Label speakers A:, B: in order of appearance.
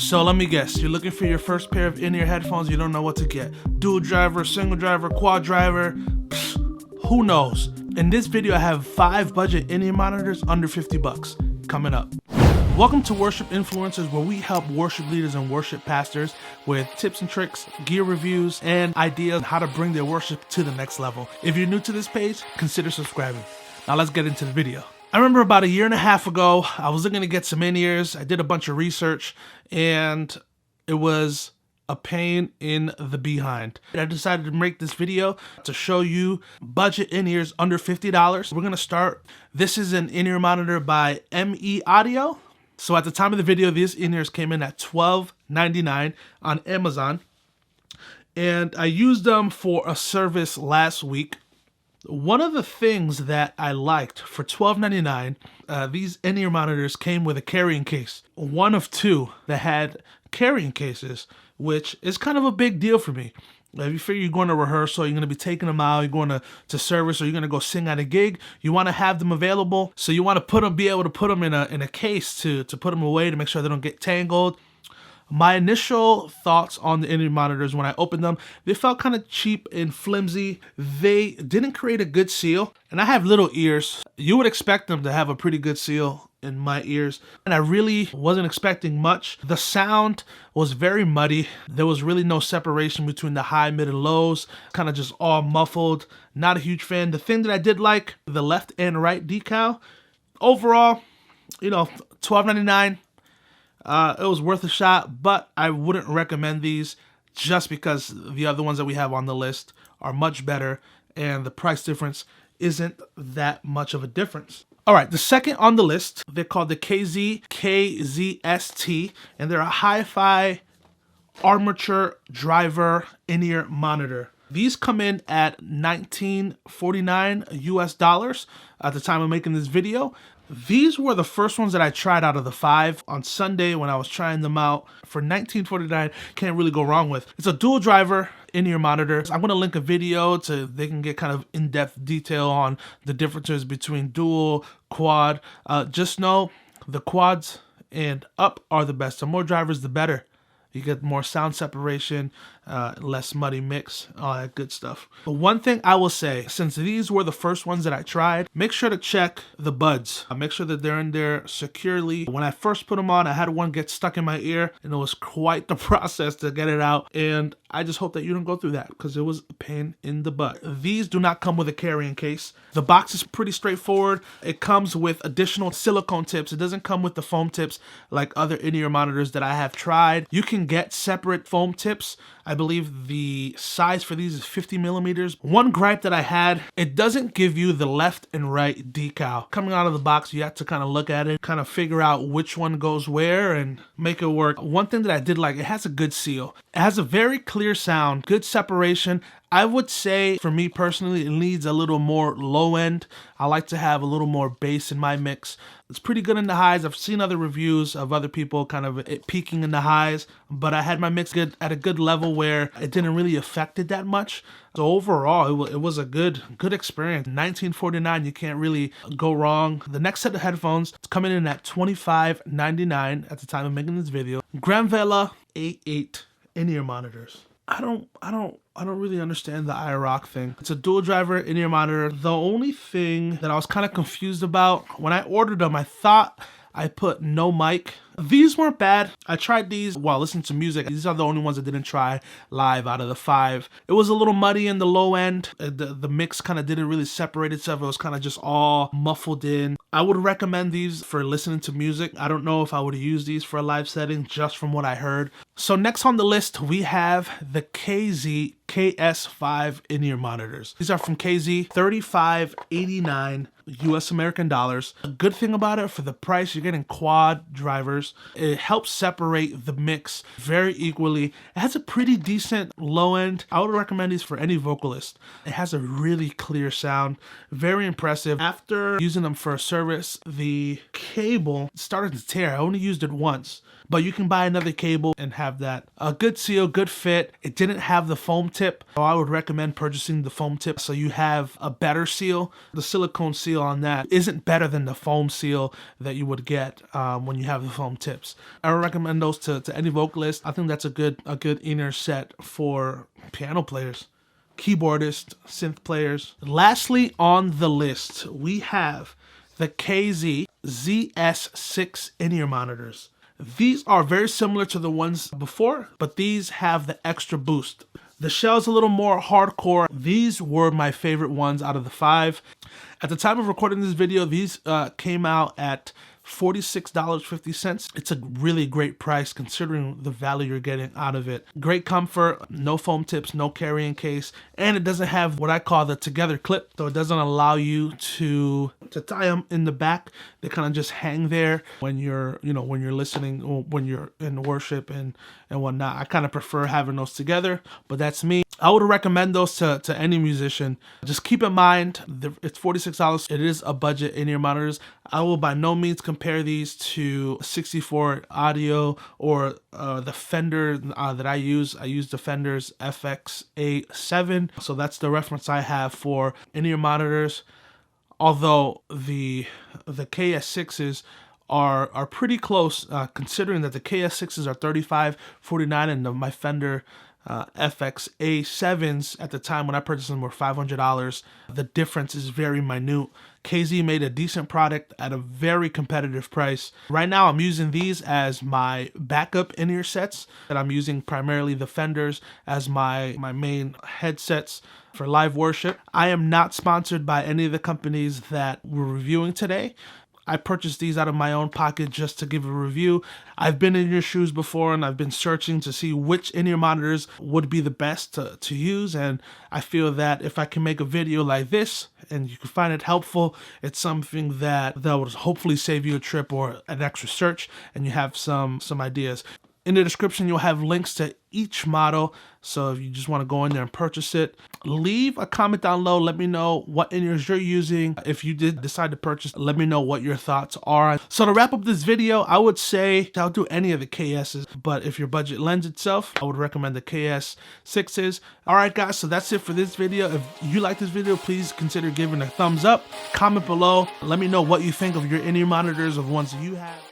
A: So let me guess, you're looking for your first pair of in-ear headphones, you don't know what to get. Dual driver, single driver, quad driver, who knows? In this video I have 5 budget in-ear monitors under 50 bucks coming up. Welcome to Worship Influencers, where we help worship leaders and worship pastors with tips and tricks, gear reviews, and ideas on how to bring their worship to the next level. If you're new to this page, consider subscribing. Now let's get into the video. I remember about a year and a half ago, I was looking to get some in-ears. I did a bunch of research, and it was a pain in the behind. I decided to make this video to show you budget in-ears under $50. We're gonna start. This is an in-ear monitor by ME Audio. So at the time of the video, these in-ears came in at $12.99 on Amazon. And I used them for a service last week. One of the things that I liked for $12.99, these in-ear monitors came with a carrying case. One of 2 that had carrying cases, which is kind of a big deal for me. If you figure you're going to rehearsal, you're going to be taking them out, you're going to service, or you're going to go sing at a gig, you want to have them available. So you want to be able to put them in a case to put them away to make sure they don't get tangled. My initial thoughts on the in-ear monitors when I opened them, they felt kind of cheap and flimsy. They didn't create a good seal, and I have little ears. You would expect them to have a pretty good seal in my ears, and I really wasn't expecting much. The sound was very muddy. There was really no separation between the high, mid, and lows, kind of just all muffled. Not a huge fan. The thing that I did like, the left and right decal. Overall, $12.99. It was worth a shot, but I wouldn't recommend these just because the other ones that we have on the list are much better and the price difference isn't that much of a difference. All right, the second on the list, they're called the KZST, and they're a hi-fi armature driver in-ear monitor. These come in at $19.49 US at the time of making this video. These were the first ones that I tried out of the 5 on Sunday when I was trying them out for $19.49. Can't really go wrong with. It's a dual driver in-ear monitor. I'm going to link a video so they can get kind of in-depth detail on the differences between dual, quad. Just know the quads and up are the best. The more drivers, the better. You get more sound separation, less muddy mix, all that good stuff. But one thing I will say, since these were the first ones that I tried, make sure to check the buds. Make sure that they're in there securely. When I first put them on, I had one get stuck in my ear, and it was quite the process to get it out. And I just hope that you don't go through that because it was a pain in the butt. These do not come with a carrying case. The box is pretty straightforward. It comes with additional silicone tips. It doesn't come with the foam tips like other in-ear monitors that I have tried. You can get separate foam tips. I believe the size for these is 50 millimeters. One gripe that I had, it doesn't give you the left and right decal. Coming out of the box, you have to kind of look at it, kind of figure out which one goes where and make it work. One thing that I did like, it has a good seal. It has a very clear sound, good separation. I would say, for me personally, it needs a little more low end. I like to have a little more bass in my mix. It's pretty good in the highs. I've seen other reviews of other people kind of it peaking in the highs, but I had my mix good at a good level where it didn't really affect it that much. So overall, it was a good experience. $19.49, you can't really go wrong. The next set of headphones is coming in at $25.99 at the time of making this video. Granvela A8 in-ear monitors. I don't really understand the iRock thing. It's a dual driver in-ear monitor. The only thing that I was kind of confused about, when I ordered them, I thought I put no mic. These weren't bad. I tried these while listening to music. These are the only ones I didn't try live out of the 5. It was a little muddy in the low end. The mix kind of didn't really separate itself. It was kind of just all muffled in. I would recommend these for listening to music. I don't know if I would use these for a live setting just from what I heard. So next on the list, we have the KS5 in-ear monitors. These are from KZ, $35.89 US American dollars. A good thing about it, for the price, you're getting quad drivers. It helps separate the mix very equally. It has a pretty decent low end. I would recommend these for any vocalist. It has a really clear sound, very impressive. After using them for a service, the cable started to tear. I only used it once, but you can buy another cable and have that. A good seal, good fit. It didn't have the foam tip, so I would recommend purchasing the foam tip so you have a better seal. The silicone seal on that isn't better than the foam seal that you would get when you have the foam tips. I would recommend those to any vocalist. I think that's a good in-ear set for piano players, keyboardists, synth players. Lastly on the list, we have the KZ ZS6 in-ear monitors. These are very similar to the ones before, but these have the extra boost. The shell's a little more hardcore. These were my favorite ones out of the 5. At the time of recording this video, these came out at $46.50. It's a really great price considering the value you're getting out of it. Great comfort, no foam tips, no carrying case, and it doesn't have what I call the together clip, so it doesn't allow you to tie them in the back. They kind of just hang there when you're, when you're listening or when you're in worship and whatnot. I kind of prefer having those together, but that's me. I would recommend those to any musician. Just keep in mind, it's $46. It is a budget in-ear monitors. I will by no means compare these to 64 audio or the Fender that I use. I use the Fender's FX A7. So that's the reference I have for in-ear monitors. Although the KS6s are pretty close, considering that the KS6s are $35.49 and my Fender FX A7s at the time when I purchased them were $500. The difference is very minute. KZ made a decent product at a very competitive price. Right now I'm using these as my backup in-ear sets, and I'm using primarily the Fenders as my main headsets for live worship. I am not sponsored by any of the companies that we're reviewing today. I purchased these out of my own pocket just to give a review. I've been in your shoes before and I've been searching to see which in-ear monitors would be the best to use, and I feel that if I can make a video like this and you can find it helpful, it's something that will hopefully save you a trip or an extra search and you have some ideas. In the description, you'll have links to each model, so if you just want to go in there and purchase it, leave a comment down below. Let me know what in-ears you're using. If you did decide to purchase, let me know what your thoughts are. So to wrap up this video, I would say I'll do any of the KSs, but if your budget lends itself, I would recommend the KS6s. Alright guys, so that's it for this video. If you like this video, please consider giving a thumbs up. Comment below. Let me know what you think of your in-ear monitors, of ones you have.